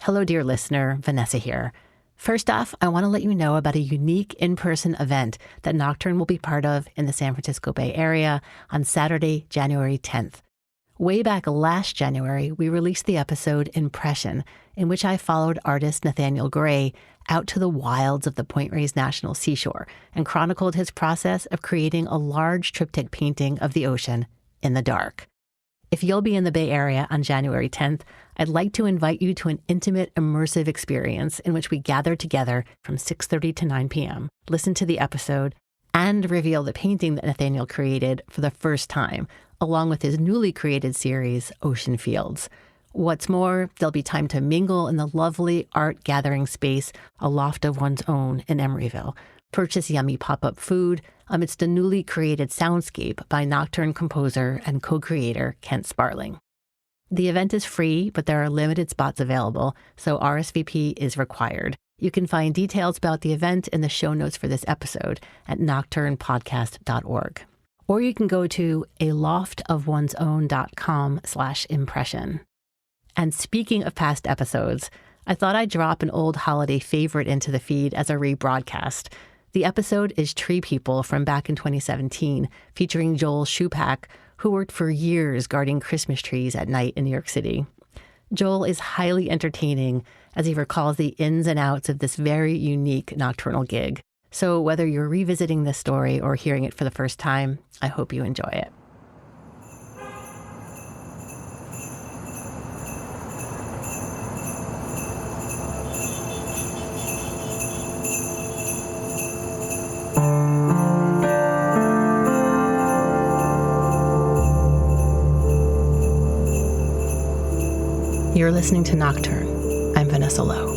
Hello, dear listener. Vanessa here. First off, I want to let you know about a unique in-person event that Nocturne will be part of in the San Francisco Bay Area on Saturday, January 10th. Way back last January, we released the episode Impression, in which I followed artist Nathaniel Gray out to the wilds of the Point Reyes National Seashore and chronicled his process of creating a large triptych painting of the ocean in the dark. If you'll be in the Bay Area on January 10th, I'd like to invite you to an intimate, immersive experience in which we gather together from 6:30 to 9 p.m., listen to the episode, and reveal the painting that Nathaniel created for the first time, along with his newly created series, Ocean Fields. What's more, there'll be time to mingle in the lovely art gathering space, A Loft of One's Own in Emeryville, purchase yummy pop-up food amidst a newly created soundscape by Nocturne composer and co-creator Kent Sparling. The event is free, but there are limited spots available, so RSVP is required. You can find details about the event in the show notes for this episode at nocturnepodcast.org. Or you can go to aloftofonesown.com/impression. And speaking of past episodes, I thought I'd drop an old holiday favorite into the feed as a rebroadcast. The episode is Tree People from back in 2017, featuring Joel Shupak, who worked for years guarding Christmas trees at night in New York City. Joel is highly entertaining as he recalls the ins and outs of this very unique nocturnal gig. So whether you're revisiting this story or hearing it for the first time, I hope you enjoy it. You're listening to Nocturne. I'm Vanessa Lowe.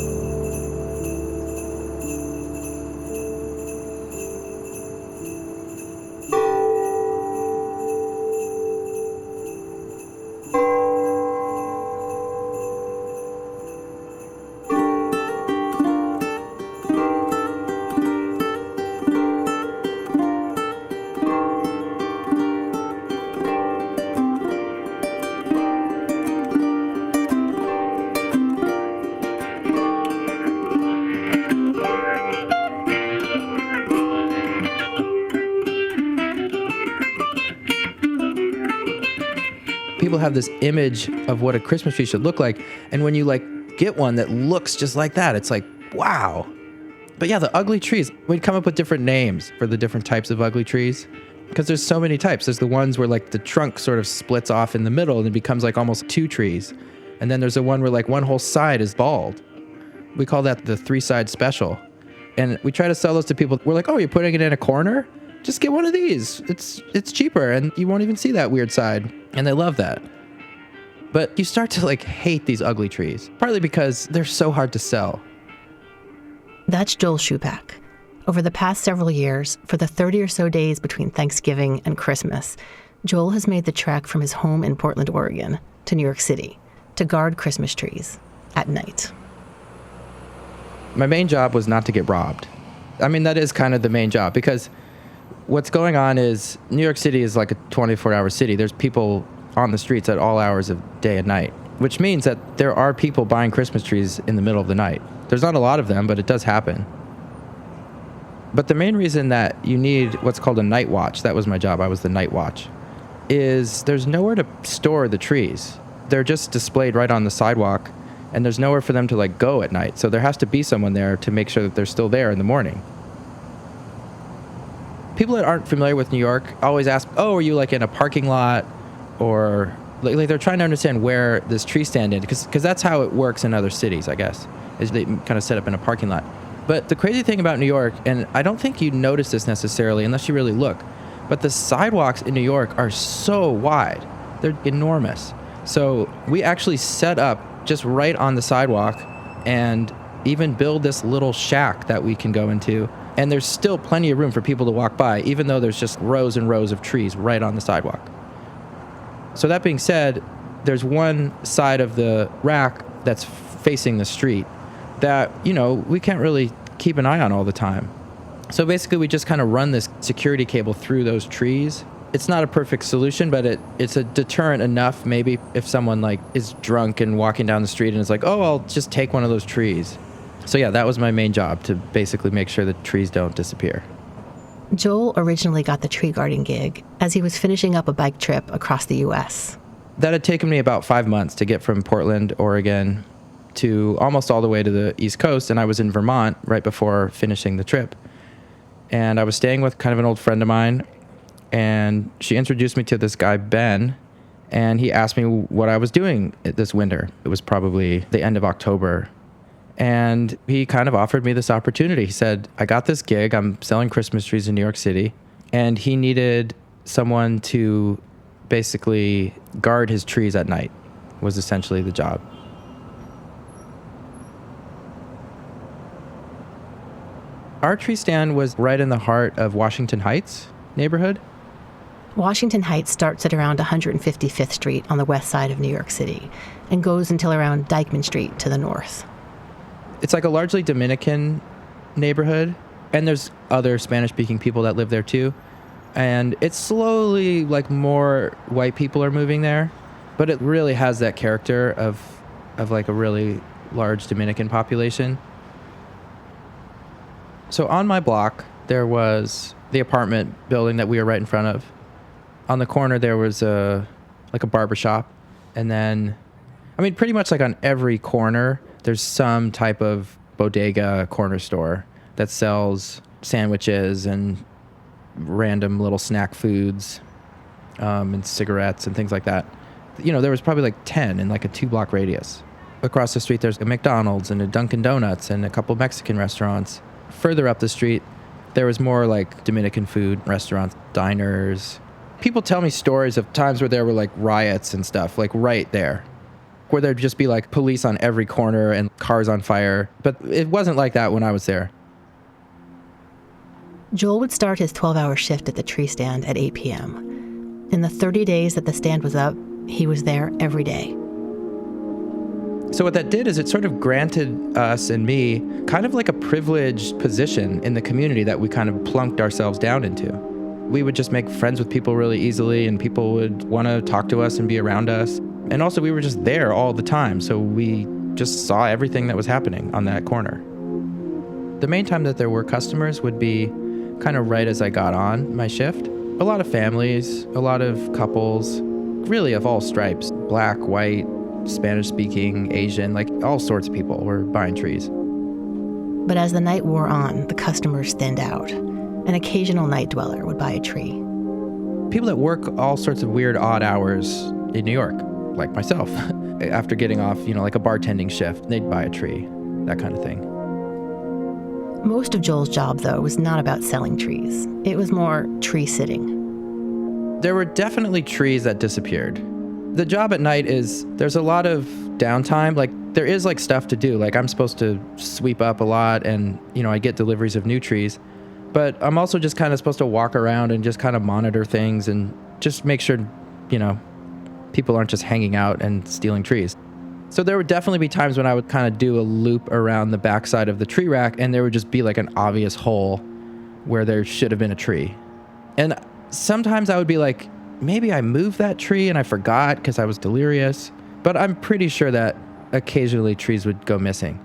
People have this image of what a Christmas tree should look like, and when you get one that looks just like that, it's like, wow. But yeah, the ugly trees, we'd come up with different names for the different types of ugly trees, because there's so many types. There's the ones where the trunk sort of splits off in the middle and it becomes almost two trees, and then there's the one where one whole side is bald. We call that the three-side special, and we try to sell those to people. We're like, oh, you're putting it in a corner? Just get one of these. It's cheaper, and you won't even see that weird side. And they love that. But you start to hate these ugly trees, partly because they're so hard to sell. That's Joel Shupak. Over the past several years, for the 30 or so days between Thanksgiving and Christmas, Joel has made the trek from his home in Portland, Oregon, to New York City to guard Christmas trees at night. My main job was not to get robbed. I mean, that is kind of the main job, because what's going on is New York City is like a 24-hour city. There's people on the streets at all hours of day and night, which means that there are people buying Christmas trees in the middle of the night. There's not a lot of them, but it does happen. But the main reason that you need what's called a night watch, that was my job, I was the night watch, is there's nowhere to store the trees. They're just displayed right on the sidewalk, and there's nowhere for them to go at night. So there has to be someone there to make sure that they're still there in the morning. People that aren't familiar with New York always ask, oh, are you in a parking lot? Or they're trying to understand where this tree stand is, because that's how it works in other cities, I guess, is they kind of set up in a parking lot. But the crazy thing about New York, and I don't think you notice this necessarily unless you really look, but the sidewalks in New York are so wide. They're enormous. So we actually set up just right on the sidewalk and even build this little shack that we can go into. And there's still plenty of room for people to walk by, even though there's just rows and rows of trees right on the sidewalk. So that being said, there's one side of the rack that's facing the street that, we can't really keep an eye on all the time. So basically we just kind of run this security cable through those trees It's not a perfect solution, but it's a deterrent enough maybe if someone like is drunk and walking down the street and is like, oh, I'll just take one of those trees. So yeah, that was my main job, to basically make sure that trees don't disappear. Joel originally got the tree guarding gig as he was finishing up a bike trip across the U.S. That had taken me about 5 months to get from Portland, Oregon, to almost all the way to the East Coast, and I was in Vermont right before finishing the trip. And I was staying with kind of an old friend of mine, and she introduced me to this guy, Ben, and he asked me what I was doing this winter. It was probably the end of October. And he kind of offered me this opportunity. He said, I got this gig. I'm selling Christmas trees in New York City. And he needed someone to basically guard his trees at night, was essentially the job. Our tree stand was right in the heart of Washington Heights neighborhood. Washington Heights starts at around 155th Street on the west side of New York City and goes until around Dyckman Street to the north. It's like a largely Dominican neighborhood, and there's other Spanish-speaking people that live there too. And it's slowly, like, more white people are moving there, but it really has that character of like a really large Dominican population. So on my block, there was the apartment building that we were right in front of. On the corner, there was a barber shop. And then, I mean, pretty much like on every corner, there's some type of bodega corner store that sells sandwiches and random little snack foods, and cigarettes and things like that. You know, there was probably like 10 in like a 2-block radius. Across the street, there's a McDonald's and a Dunkin' Donuts and a couple Mexican restaurants. Further up the street, there was more like Dominican food restaurants, diners. People tell me stories of times where there were like riots and stuff, like right there, where there'd just be like police on every corner and cars on fire. But it wasn't like that when I was there. Joel would start his 12-hour shift at the tree stand at 8 p.m. In the 30 days that the stand was up, he was there every day. So what that did is it sort of granted us and me kind of like a privileged position in the community that we kind of plunked ourselves down into. We would just make friends with people really easily, and people would want to talk to us and be around us. And also we were just there all the time, so we just saw everything that was happening on that corner. The main time that there were customers would be kind of right as I got on my shift. A lot of families, a lot of couples, really of all stripes, black, white, Spanish-speaking, Asian, like all sorts of people were buying trees. But as the night wore on, the customers thinned out. An occasional night dweller would buy a tree. People that work all sorts of weird, odd hours in New York, like myself, after getting off, like a bartending shift, they'd buy a tree, that kind of thing. Most of Joel's job, though, was not about selling trees. It was more tree sitting. There were definitely trees that disappeared. The job at night is, there's a lot of downtime. Like, there is like stuff to do. Like, I'm supposed to sweep up a lot and, I get deliveries of new trees. But I'm also just kind of supposed to walk around and just kind of monitor things and just make sure, people aren't just hanging out and stealing trees. So there would definitely be times when I would kind of do a loop around the backside of the tree rack, and there would just be like an obvious hole where there should have been a tree. And sometimes I would be like, maybe I moved that tree and I forgot because I was delirious. But I'm pretty sure that occasionally trees would go missing.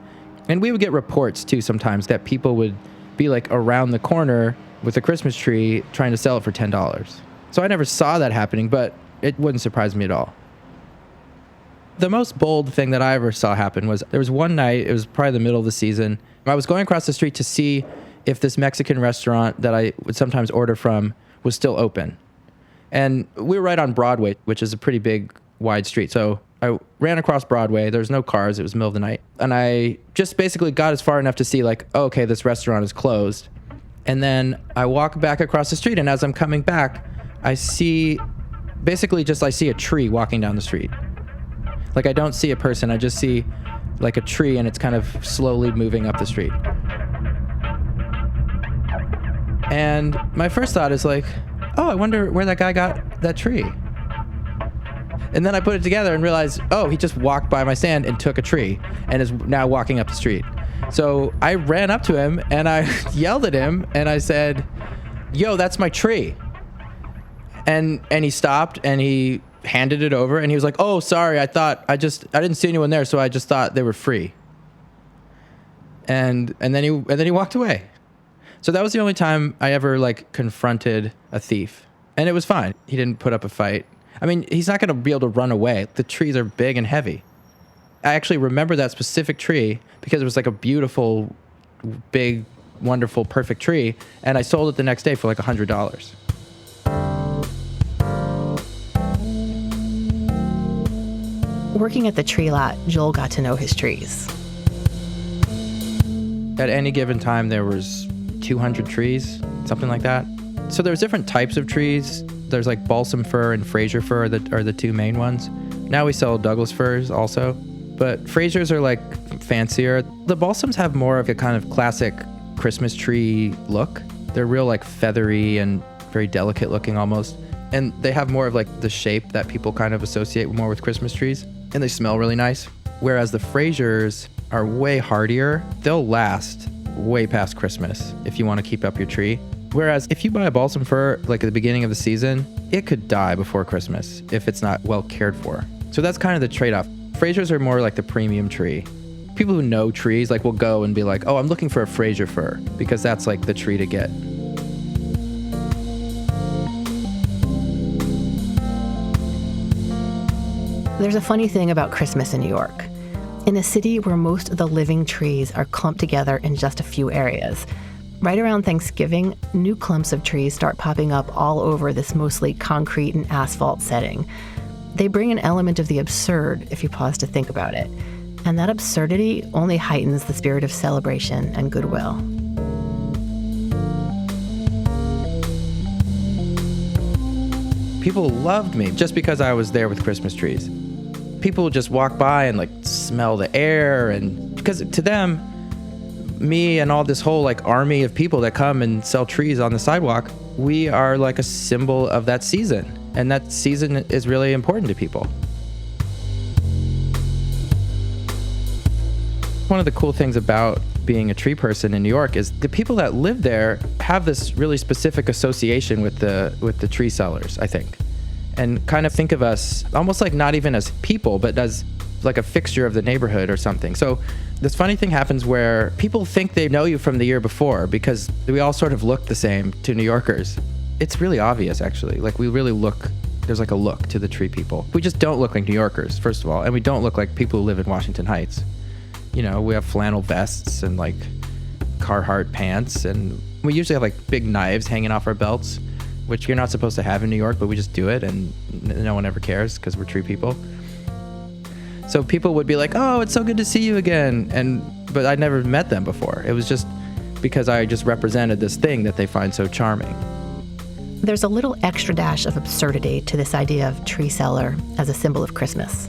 And we would get reports too sometimes that people would be like around the corner with a Christmas tree trying to sell it for $10. So I never saw that happening, but it wouldn't surprise me at all. The most bold thing that I ever saw happen was there was one night, it was probably the middle of the season. I was going across the street to see if this Mexican restaurant that I would sometimes order from was still open. And we were right on Broadway, which is a pretty big, wide street. So I ran across Broadway. There was no cars. It was the middle of the night. And I just basically got as far enough to see like, oh, okay, this restaurant is closed. And then I walk back across the street. And as I'm coming back, I see a tree walking down the street. Like, I don't see a person. I just see like a tree, and it's kind of slowly moving up the street. And my first thought is like, oh, I wonder where that guy got that tree. And then I put it together and realized, oh, he just walked by my stand and took a tree and is now walking up the street. So I ran up to him and I yelled at him and I said, yo, that's my tree. And he stopped and he handed it over and he was like, "Oh, sorry, I didn't see anyone there, so I just thought they were free." And then he walked away. So that was the only time I ever like confronted a thief. And it was fine. He didn't put up a fight. I mean, he's not going to be able to run away. The trees are big and heavy. I actually remember that specific tree because it was like a beautiful, big, wonderful, perfect tree. And I sold it the next day for like $100. Working at the tree lot, Joel got to know his trees. At any given time, there was 200 trees, something like that. So there's different types of trees. There's like balsam fir and Fraser fir are the two main ones. Now we sell Douglas firs also, but Frasers are like fancier. The balsams have more of a kind of classic Christmas tree look. They're real like feathery and very delicate looking almost. And they have more of like the shape that people kind of associate more with Christmas trees. And they smell really nice. Whereas the Frasers are way hardier. They'll last way past Christmas if you want to keep up your tree. Whereas if you buy a balsam fir like at the beginning of the season, it could die before Christmas if it's not well cared for. So that's kind of the trade-off. Frasers are more like the premium tree. People who know trees like will go and be like, "Oh, I'm looking for a Fraser fir," because that's like the tree to get. There's a funny thing about Christmas in New York. In a city where most of the living trees are clumped together in just a few areas, right around Thanksgiving, new clumps of trees start popping up all over this mostly concrete and asphalt setting. They bring an element of the absurd if you pause to think about it. And that absurdity only heightens the spirit of celebration and goodwill. People loved me just because I was there with Christmas trees. People would just walk by and like smell the air, and because to them, me and all this whole like army of people that come and sell trees on the sidewalk, we are like a symbol of that season. And that season is really important to people. One of the cool things about being a tree person in New York is the people that live there have this really specific association with the tree sellers, I think. And kind of think of us almost like not even as people, but as like a fixture of the neighborhood or something. So this funny thing happens where people think they know you from the year before because we all sort of look the same to New Yorkers. It's really obvious, actually. Like we really look, there's like a look to the tree people. We just don't look like New Yorkers, first of all, and we don't look like people who live in Washington Heights. You know, we have flannel vests and like Carhartt pants, and we usually have like big knives hanging off our belts, which you're not supposed to have in New York, but we just do it, and no one ever cares because we're tree people. So people would be like, "Oh, it's so good to see you again," but I'd never met them before. It was just because I just represented this thing that they find so charming. There's a little extra dash of absurdity to this idea of tree seller as a symbol of Christmas.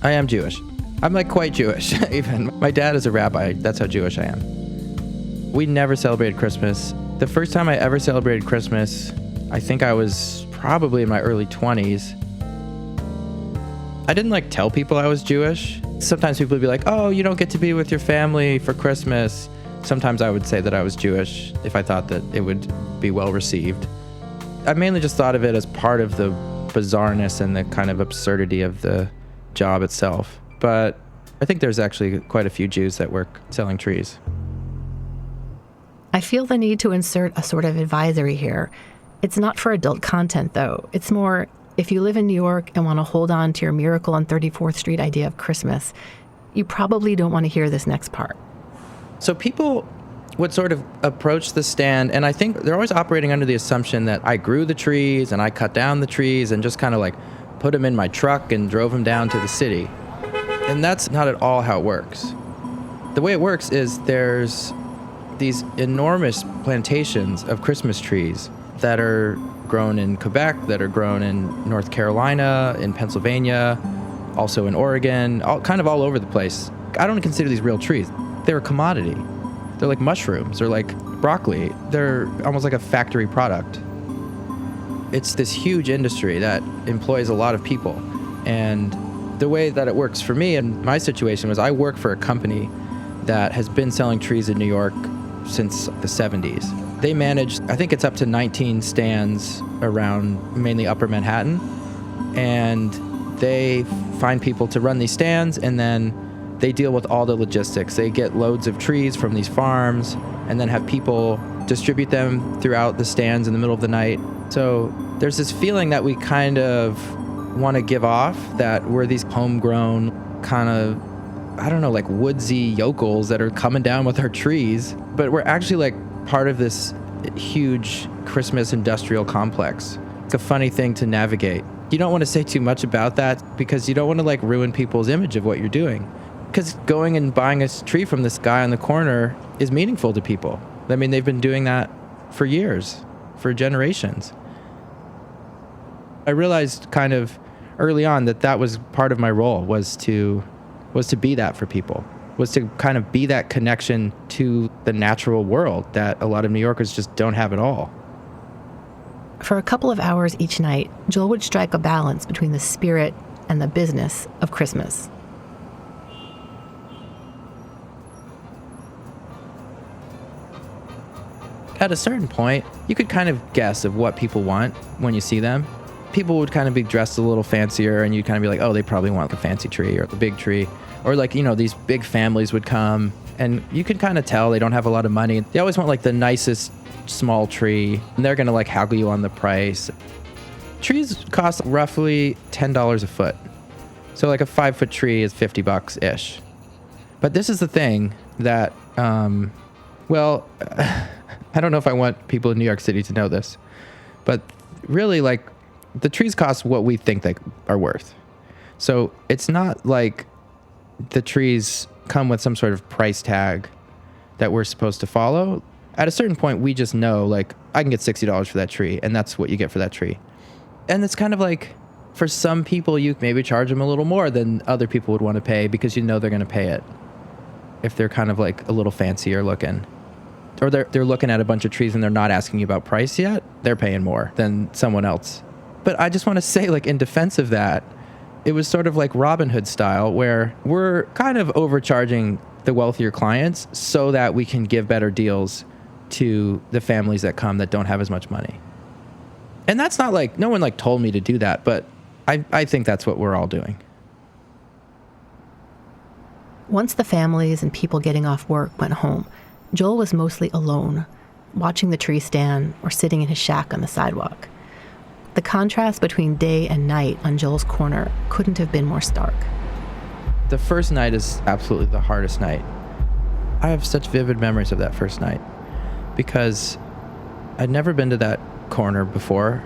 I am Jewish. I'm like quite Jewish, even. My dad is a rabbi. That's how Jewish I am. We never celebrated Christmas. The first time I ever celebrated Christmas, I think I was probably in my early 20s. I didn't like tell people I was Jewish. Sometimes people would be like, "Oh, you don't get to be with your family for Christmas." Sometimes I would say that I was Jewish if I thought that it would be well received. I mainly just thought of it as part of the bizarreness and the kind of absurdity of the job itself. But I think there's actually quite a few Jews that work selling trees. I feel the need to insert a sort of advisory here. It's not for adult content, though. It's more, if you live in New York and want to hold on to your Miracle on 34th Street idea of Christmas, you probably don't want to hear this next part. So people would sort of approach the stand, and I think they're always operating under the assumption that I grew the trees and I cut down the trees and just kind of like put them in my truck and drove them down to the city. And that's not at all how it works. The way it works is there's these enormous plantations of Christmas trees that are grown in Quebec, that are grown in North Carolina, in Pennsylvania, also in Oregon, kind of all over the place. I don't consider these real trees. They're a commodity. They're like mushrooms or like broccoli. They're almost like a factory product. It's this huge industry that employs a lot of people. And the way that it works for me and my situation was I work for a company that has been selling trees in New York since the 70s. They manage, I think it's up to 19 stands around mainly Upper Manhattan. And they find people to run these stands, and then they deal with all the logistics. They get loads of trees from these farms and then have people distribute them throughout the stands in the middle of the night. So there's this feeling that we kind of want to give off, that we're these homegrown kind of, I don't know, like woodsy yokels that are coming down with our trees. But we're actually like part of this huge Christmas industrial complex. It's a funny thing to navigate. You don't want to say too much about that because you don't want to like ruin people's image of what you're doing. Because going and buying a tree from this guy on the corner is meaningful to people. I mean, they've been doing that for years, for generations. I realized kind of early on that was part of my role, was to be that for people, was to kind of be that connection to the natural world that a lot of New Yorkers just don't have at all. For a couple of hours each night, Joel would strike a balance between the spirit and the business of Christmas. At a certain point, you could kind of guess of what people want when you see them. People would kind of be dressed a little fancier, and you'd kind of be like, oh, they probably want the fancy tree or the big tree. Or like, you know, these big families would come, and you can kind of tell they don't have a lot of money. They always want like the nicest small tree, and they're going to like haggle you on the price. Trees cost roughly $10 a foot. So like a 5-foot tree is $50-ish. But this is the thing that, well, I don't know if I want people in New York City to know this, but really like the trees cost what we think they are worth. So it's not like the trees come with some sort of price tag that we're supposed to follow. At a certain point, we just know, like, I can get $60 for that tree, and that's what you get for that tree. And it's kind of like, for some people, you maybe charge them a little more than other people would want to pay because you know they're going to pay it if they're kind of like a little fancier looking. Or they're looking at a bunch of trees and they're not asking you about price yet. They're paying more than someone else. But I just want to say, like, in defense of that, it was sort of like Robin Hood style, where we're kind of overcharging the wealthier clients so that we can give better deals to the families that come that don't have as much money. And that's not like, no one like told me to do that, but I think that's what we're all doing. Once the families and people getting off work went home, Joel was mostly alone, watching the tree stand or sitting in his shack on the sidewalk. The contrast between day and night on Joel's corner couldn't have been more stark. The first night is absolutely the hardest night. I have such vivid memories of that first night because I'd never been to that corner before.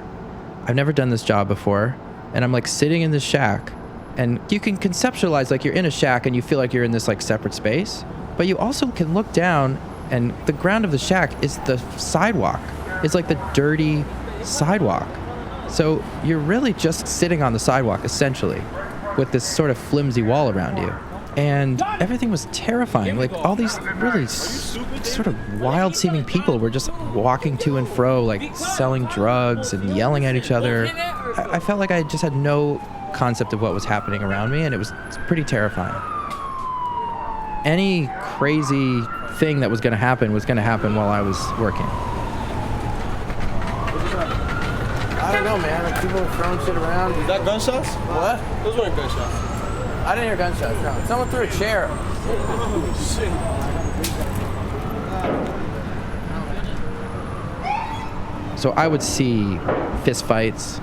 I've never done this job before. And I'm like sitting in this shack, and you can conceptualize like you're in a shack and you feel like you're in this like separate space, but you also can look down and the ground of the shack is the sidewalk. It's like the dirty sidewalk. So you're really just sitting on the sidewalk, essentially, with this sort of flimsy wall around you. And everything was terrifying. Like, all these really sort of wild-seeming people were just walking to and fro, like, selling drugs and yelling at each other. I felt like I just had no concept of what was happening around me, and it's pretty terrifying. Any crazy thing that was going to happen while I was working. I don't know, man. Like, people throwing shit around. Is that gunshots? What? Those weren't gunshots. I didn't hear gunshots. No. Someone threw a chair. Oh, shit. So I would see fist fights.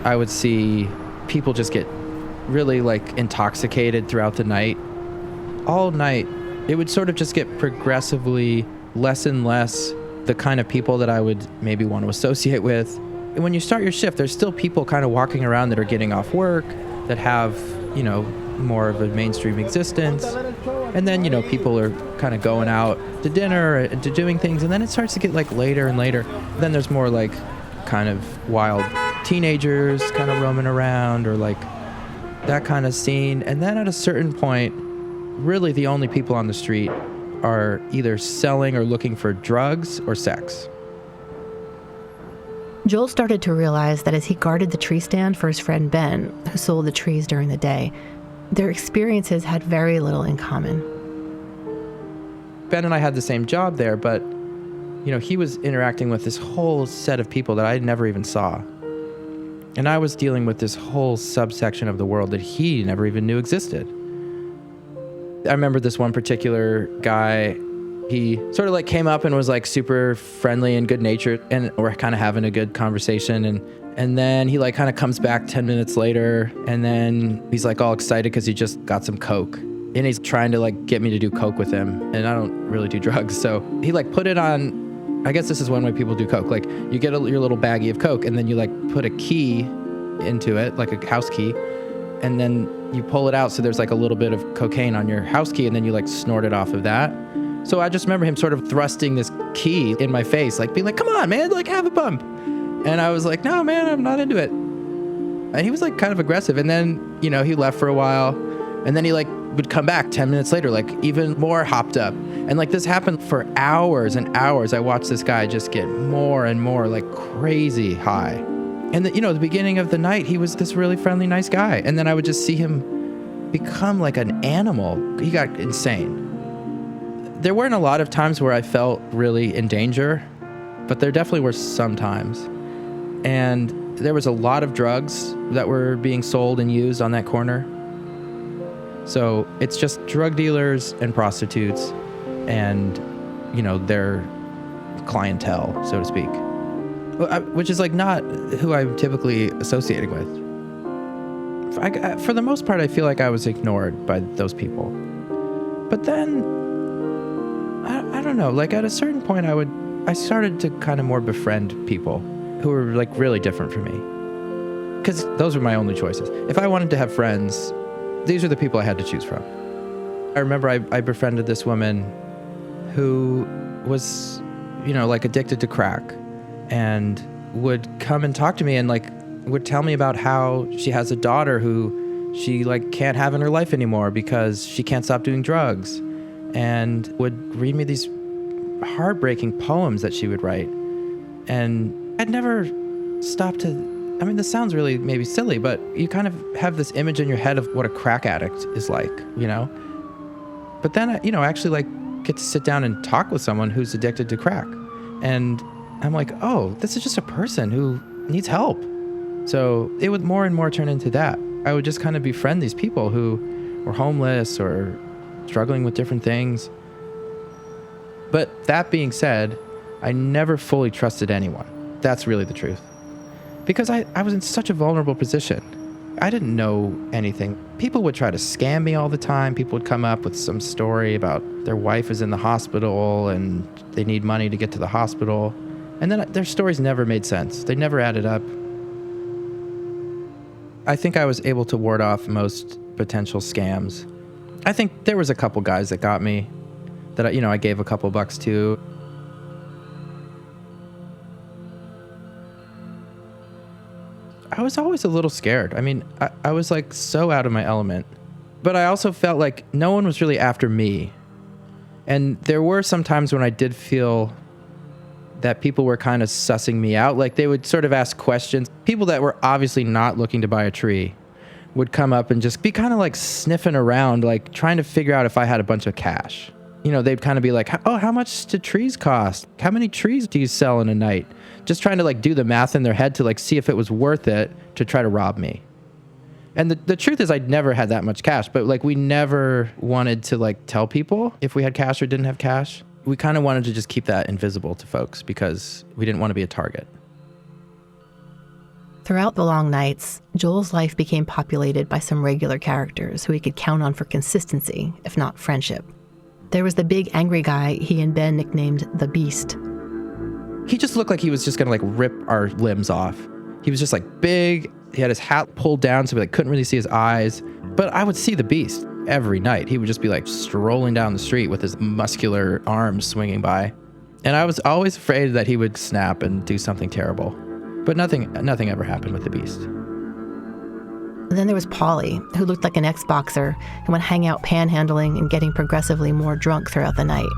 I would see people just get really like intoxicated throughout the night. All night, it would sort of just get progressively less and less the kind of people that I would maybe want to associate with. And when you start your shift, there's still people kind of walking around that are getting off work, that have, you know, more of a mainstream existence. And then, you know, people are kind of going out to dinner and to doing things. And then it starts to get like later and later. Then there's more like kind of wild teenagers kind of roaming around, or like that kind of scene. And then at a certain point, really the only people on the street are either selling or looking for drugs or sex. Joel started to realize that as he guarded the tree stand for his friend Ben, who sold the trees during the day, their experiences had very little in common. Ben and I had the same job there, but he was interacting with this whole set of people that I never even saw. And I was dealing with this whole subsection of the world that he never even knew existed. I remember this one particular guy, he sort of like came up and was like super friendly and good natured, and we're kind of having a good conversation. And then he like kind of comes back 10 minutes later, and then he's like all excited because he just got some Coke. And he's trying to like get me to do Coke with him. And I don't really do drugs. So he like put it on, I guess this is one way people do Coke. Like you get your little baggie of Coke, and then you like put a key into it, like a house key. And then you pull it out, so there's like a little bit of cocaine on your house key, and then you like snort it off of that. So I just remember him sort of thrusting this key in my face, like being like, come on, man, like have a bump. And I was like, no, man, I'm not into it. And he was like kind of aggressive. And then, he left for a while, and then he like would come back 10 minutes later, like even more hopped up. And like this happened for hours and hours. I watched this guy just get more and more like crazy high. And the beginning of the night, he was this really friendly, nice guy. And then I would just see him become like an animal. He got insane. There weren't a lot of times where I felt really in danger, but there definitely were some times. And there was a lot of drugs that were being sold and used on that corner. So it's just drug dealers and prostitutes and, their clientele, so to speak. Which is like not who I'm typically associating with. For the most part, I feel like I was ignored by those people. But then, I don't know, like at a certain point I started to kind of more befriend people who were like really different from me. Because those were my only choices. If I wanted to have friends, these are the people I had to choose from. I remember I befriended this woman who was, like addicted to crack, and would come and talk to me and like would tell me about how she has a daughter who she like can't have in her life anymore because she can't stop doing drugs, and would read me these heartbreaking poems that she would write. And I'd never stopped to, this sounds really maybe silly, but you kind of have this image in your head of what a crack addict is like, But then, I actually like get to sit down and talk with someone who's addicted to crack. And I'm like, oh, this is just a person who needs help. So it would more and more turn into that. I would just kind of befriend these people who were homeless or struggling with different things. But that being said, I never fully trusted anyone. That's really the truth. Because I was in such a vulnerable position. I didn't know anything. People would try to scam me all the time. People would come up with some story about their wife is in the hospital and they need money to get to the hospital. And then their stories never made sense. They never added up. I think I was able to ward off most potential scams. I think there was a couple guys that got me that I gave a couple bucks to. I was always a little scared. I was like so out of my element. But I also felt like no one was really after me. And there were some times when I did feel that people were kind of sussing me out. Like they would sort of ask questions. People that were obviously not looking to buy a tree would come up and just be kind of like sniffing around, like trying to figure out if I had a bunch of cash. They'd kind of be like, oh, how much do trees cost? How many trees do you sell in a night? Just trying to like do the math in their head to like see if it was worth it to try to rob me. And the truth is I'd never had that much cash, but like we never wanted to like tell people if we had cash or didn't have cash. We kind of wanted to just keep that invisible to folks because we didn't want to be a target. Throughout the long nights, Joel's life became populated by some regular characters who he could count on for consistency, if not friendship. There was the big angry guy he and Ben nicknamed the Beast. He just looked like he was just going to like rip our limbs off. He was just like big. He had his hat pulled down so we like couldn't really see his eyes. But I would see the Beast every night. He would just be like strolling down the street with his muscular arms swinging by. And I was always afraid that he would snap and do something terrible. But nothing ever happened with the Beast. Then there was Paulie, who looked like an ex-boxer and would hang out panhandling and getting progressively more drunk throughout the night.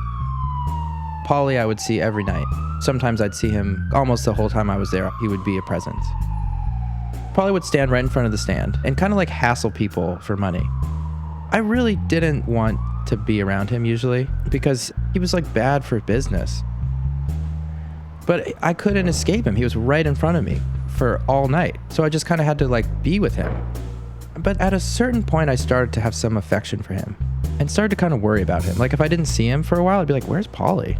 Paulie I would see every night. Sometimes I'd see him almost the whole time I was there. He would be a presence. Paulie would stand right in front of the stand and kind of like hassle people for money. I really didn't want to be around him usually because he was like bad for business. But I couldn't escape him. He was right in front of me for all night. So I just kind of had to like be with him. But at a certain point, I started to have some affection for him and started to kind of worry about him. Like if I didn't see him for a while, I'd be like, where's Polly?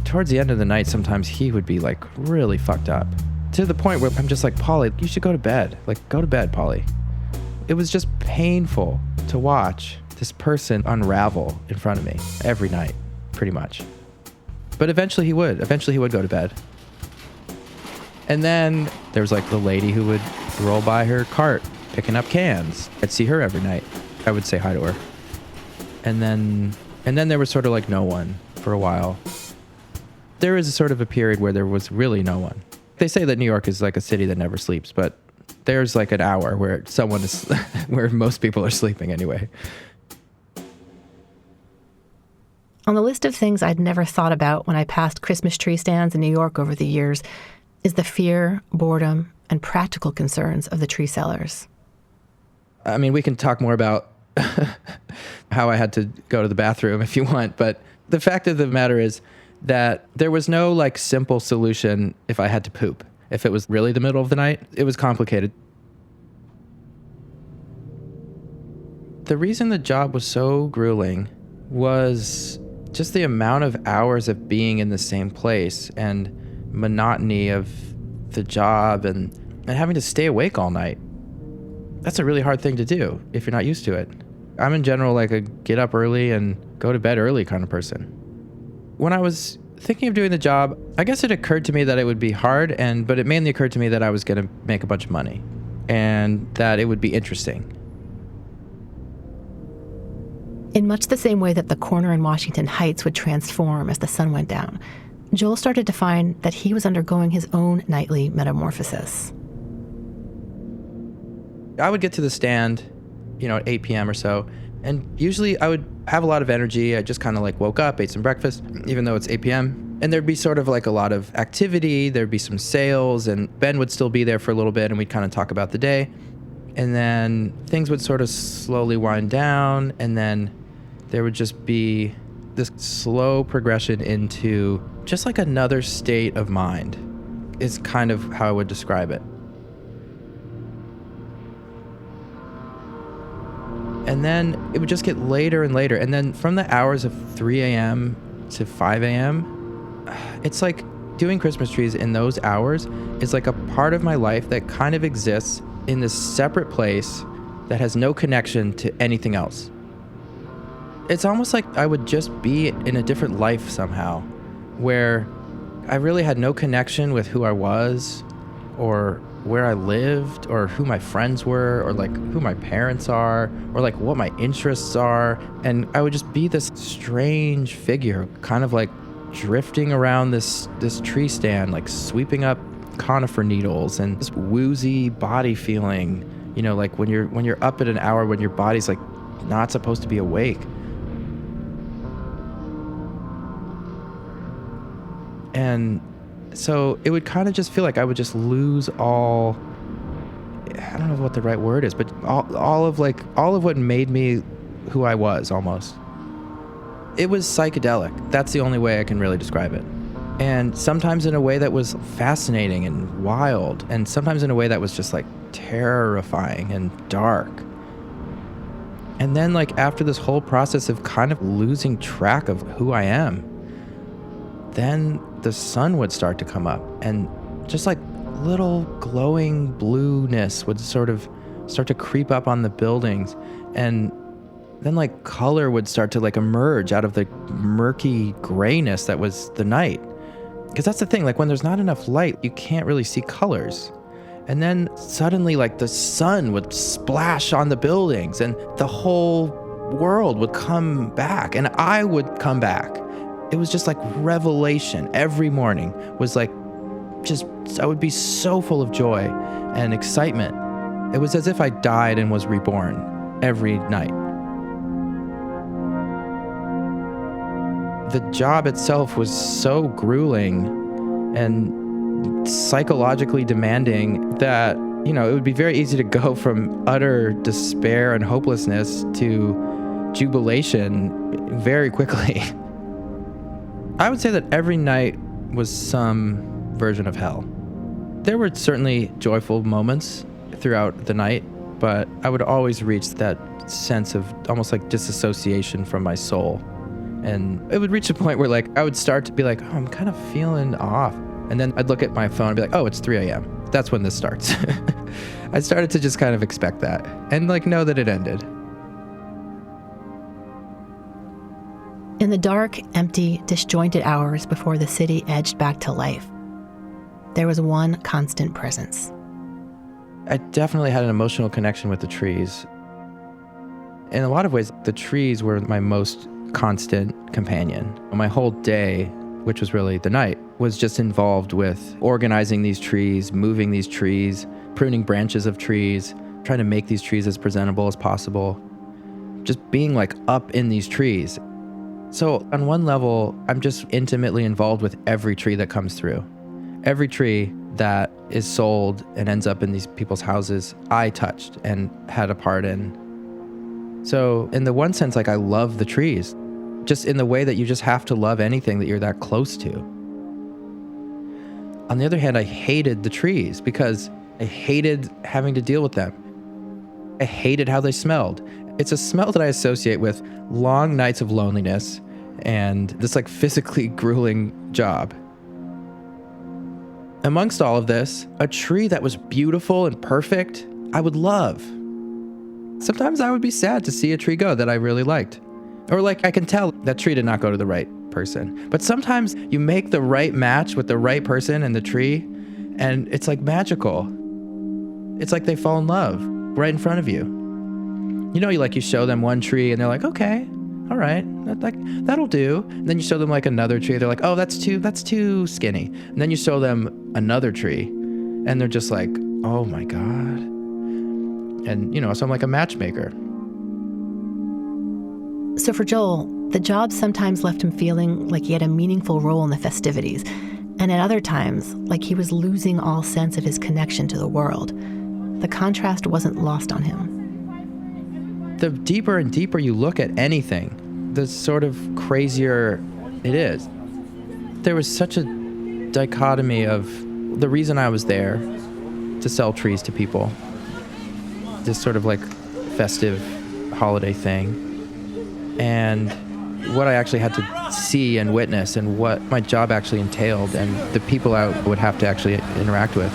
Towards the end of the night, sometimes he would be like really fucked up to the point where I'm just like, Polly, you should go to bed. Like, go to bed, Polly. It was just painful to watch this person unravel in front of me every night, pretty much. But eventually he would go to bed. And then there was like the lady who would roll by her cart picking up cans. I'd see her every night. I would say hi to her. And then there was sort of like no one for a while. There was a sort of a period where there was really no one. They say that New York is like a city that never sleeps, but there's like an hour where someone is, where most people are sleeping anyway. On the list of things I'd never thought about when I passed Christmas tree stands in New York over the years is the fear, boredom, and practical concerns of the tree sellers. I mean, we can talk more about how I had to go to the bathroom if you want, but the fact of the matter is that there was no like simple solution if I had to poop. If it was really the middle of the night, it was complicated. The reason the job was so grueling was just the amount of hours of being in the same place and monotony of the job and having to stay awake all night. That's a really hard thing to do if you're not used to it. I'm in general like a get up early and go to bed early kind of person. When I was thinking of doing the job, I guess it occurred to me that it would be hard, but it mainly occurred to me that I was going to make a bunch of money and that it would be interesting. In much the same way that the corner in Washington Heights would transform as the sun went down, Joel started to find that he was undergoing his own nightly metamorphosis. I would get to the stand, at 8 p.m. or so, and usually I would have a lot of energy. I just kind of like woke up, ate some breakfast, even though it's 8 p.m. And there'd be sort of like a lot of activity. There'd be some sales, and Ben would still be there for a little bit, and we'd kind of talk about the day. And then things would sort of slowly wind down, and then there would just be this slow progression into just like another state of mind is kind of how I would describe it. And then it would just get later and later. And then from the hours of 3 a.m. to 5 a.m., it's like doing Christmas trees in those hours is like a part of my life that kind of exists in this separate place that has no connection to anything else. It's almost like I would just be in a different life somehow, where I really had no connection with who I was or where I lived or who my friends were or like who my parents are or like what my interests are. And I would just be this strange figure kind of like drifting around this tree stand, like sweeping up conifer needles and this woozy body feeling, like when you're up at an hour when your body's like not supposed to be awake. And so it would kind of just feel like I would just lose all, I don't know what the right word is, but all of what made me who I was almost. It was psychedelic. That's the only way I can really describe it. And sometimes in a way that was fascinating and wild, and sometimes in a way that was just like terrifying and dark. And then like after this whole process of kind of losing track of who I am, then the sun would start to come up and just like little glowing blueness would sort of start to creep up on the buildings. And then like color would start to like emerge out of the murky grayness that was the night. Because that's the thing, like when there's not enough light, you can't really see colors. And then suddenly like the sun would splash on the buildings and the whole world would come back and I would come back. It was just like revelation. Every morning was like, I would be so full of joy and excitement. It was as if I died and was reborn every night. The job itself was so grueling and psychologically demanding that, it would be very easy to go from utter despair and hopelessness to jubilation very quickly. I would say that every night was some version of hell. There were certainly joyful moments throughout the night, but I would always reach that sense of almost like disassociation from my soul. And it would reach a point where like I would start to be like, oh, I'm kind of feeling off. And then I'd look at my phone and be like, oh, it's 3 a.m. That's when this starts. I started to just kind of expect that and like know that it ended. In the dark, empty, disjointed hours before the city edged back to life, there was one constant presence. I definitely had an emotional connection with the trees. In a lot of ways, the trees were my most constant companion. My whole day, which was really the night, was just involved with organizing these trees, moving these trees, pruning branches of trees, trying to make these trees as presentable as possible, just being like up in these trees. So on one level, I'm just intimately involved with every tree that comes through. Every tree that is sold and ends up in these people's houses, I touched and had a part in. So in the one sense, like I love the trees, just in the way that you just have to love anything that you're that close to. On the other hand, I hated the trees because I hated having to deal with them. I hated how they smelled. It's a smell that I associate with long nights of loneliness and this like physically grueling job. Amongst all of this, a tree that was beautiful and perfect, I would love. Sometimes I would be sad to see a tree go that I really liked. Or like I can tell that tree did not go to the right person. But sometimes you make the right match with the right person and the tree, and it's like magical. It's like they fall in love right in front of you. You know, you show them one tree and they're like, okay, all right, that'll do. And then you show them like another tree, they're like, oh, that's too skinny. And then you show them another tree and they're just like, oh my God. And, so I'm like a matchmaker. So for Joel, the job sometimes left him feeling like he had a meaningful role in the festivities, and at other times, like he was losing all sense of his connection to the world. The contrast wasn't lost on him. The deeper and deeper you look at anything, the sort of crazier it is. There was such a dichotomy of the reason I was there to sell trees to people, this sort of like festive holiday thing, and what I actually had to see and witness and what my job actually entailed and the people I would have to actually interact with.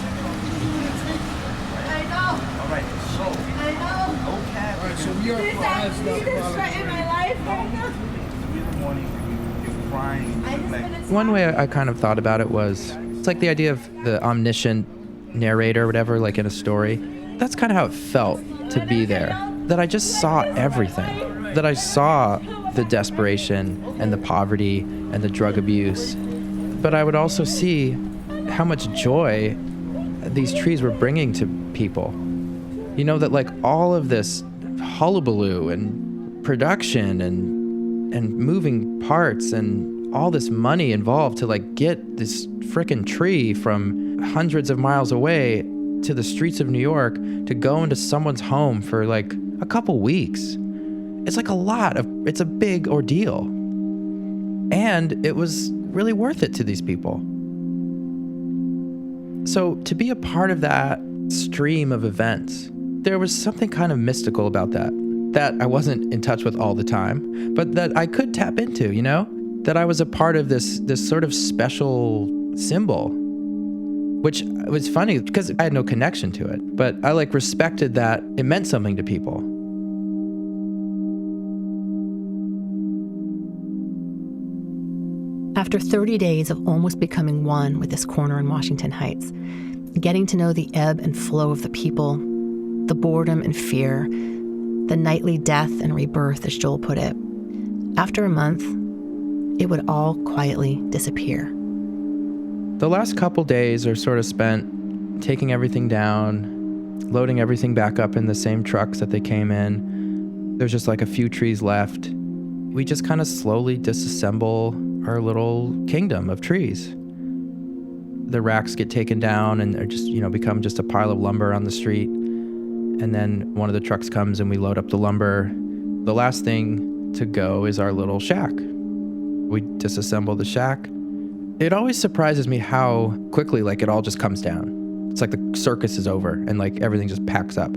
One way I kind of thought about it was, it's like the idea of the omniscient narrator or whatever, like in a story. That's kind of how it felt to be there. That I just saw everything. That I saw the desperation and the poverty and the drug abuse. But I would also see how much joy these trees were bringing to people. That like all of this hullabaloo and production and moving parts and all this money involved to like get this frickin' tree from hundreds of miles away to the streets of New York to go into someone's home for like a couple weeks. It's like it's a big ordeal. And it was really worth it to these people. So to be a part of that stream of events, there was something kind of mystical about that I wasn't in touch with all the time, but that I could tap into, that I was a part of this sort of special symbol, which was funny because I had no connection to it, but I like respected that it meant something to people. After 30 days of almost becoming one with this corner in Washington Heights, getting to know the ebb and flow of the people, the boredom and fear, the nightly death and rebirth, as Joel put it, after a month, it would all quietly disappear. The last couple days are sort of spent taking everything down, loading everything back up in the same trucks that they came in. There's just like a few trees left. We just kind of slowly disassemble our little kingdom of trees. The racks get taken down and they're just, become just a pile of lumber on the street. And then one of the trucks comes and we load up the lumber. The last thing to go is our little shack. We disassemble the shack. It always surprises me how quickly like it all just comes down. It's like the circus is over and like everything just packs up.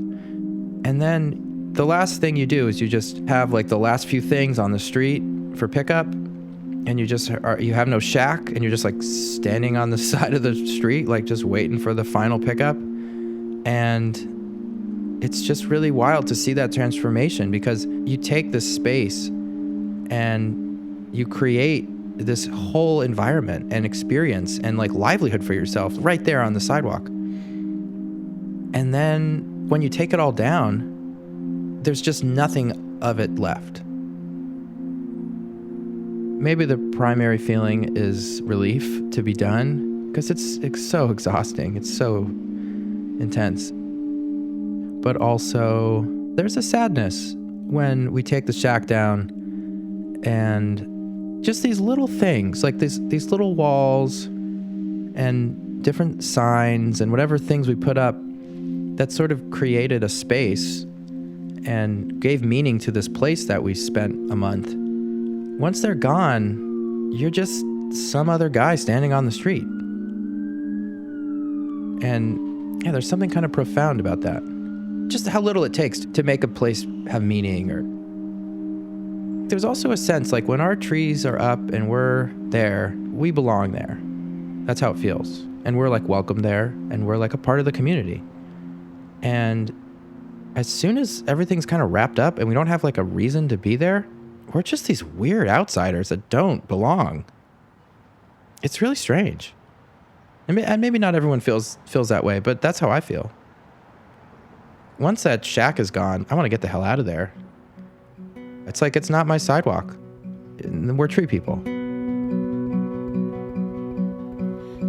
And then the last thing you do is you just have like the last few things on the street for pickup, and you have no shack, and you're just like standing on the side of the street, like just waiting for the final pickup. And it's just really wild to see that transformation, because you take this space and you create this whole environment and experience and like livelihood for yourself right there on the sidewalk. And then when you take it all down, there's just nothing of it left. Maybe the primary feeling is relief to be done, because it's so exhausting. It's so intense. But also there's a sadness when we take the shack down, and just these little things, like these little walls and different signs and whatever things we put up that sort of created a space and gave meaning to this place that we spent a month. Once they're gone, you're just some other guy standing on the street. And yeah, there's something kind of profound about that. Just how little it takes to make a place have meaning. Or there's also a sense like when our trees are up and we're there, we belong there. That's how it feels. And we're like welcome there, and we're like a part of the community. And as soon as everything's kind of wrapped up and we don't have like a reason to be there, we're just these weird outsiders that don't belong. It's really strange. And maybe not everyone feels that way, but that's how I feel. Once that shack is gone, I want to get the hell out of there. It's like it's not my sidewalk. We're tree people.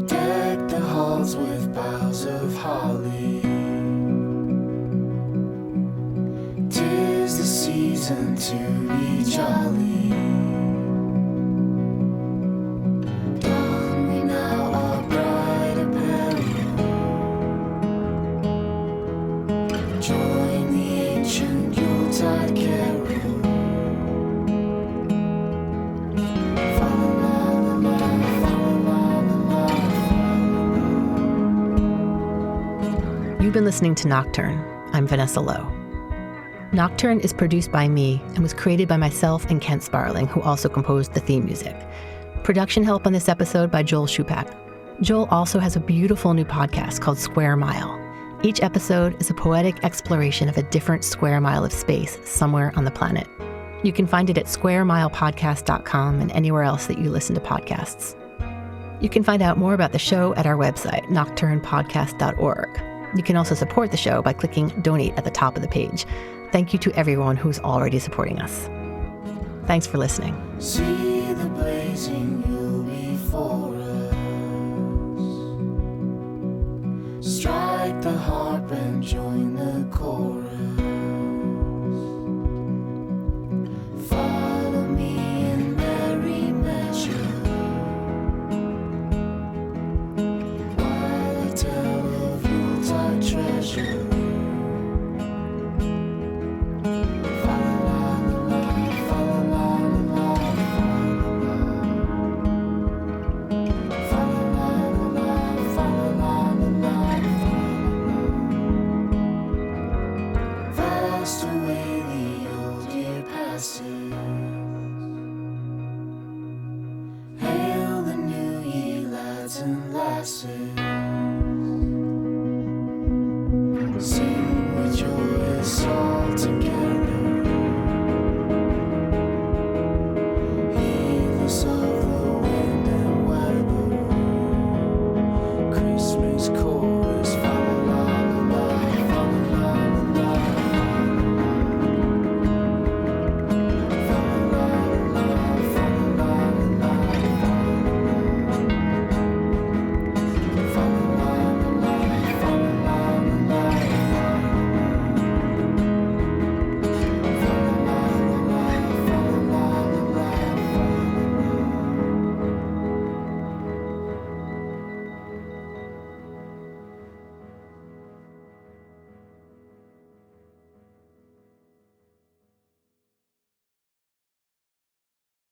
Deck the halls with boughs of holly. 'Tis the season to be jolly. Don we now our bright apparel. Join the ancient Yuletide carol. You've been listening to Nocturne. I'm Vanessa Lowe. Nocturne is produced by me and was created by myself and Kent Sparling, who also composed the theme music. Production help on this episode by Joel Shupak. Joel also has a beautiful new podcast called Square Mile. Each episode is a poetic exploration of a different square mile of space somewhere on the planet. You can find it at squaremilepodcast.com and anywhere else that you listen to podcasts. You can find out more about the show at our website, nocturnepodcast.org. You can also support the show by clicking donate at the top of the page. Thank you to everyone who's already supporting us. Thanks for listening. See the blazing you'll before us. Strike the harp and join the chorus. Follow me in merry measure while I tell of Yuletide treasure. Hail the new ye lads and lasses.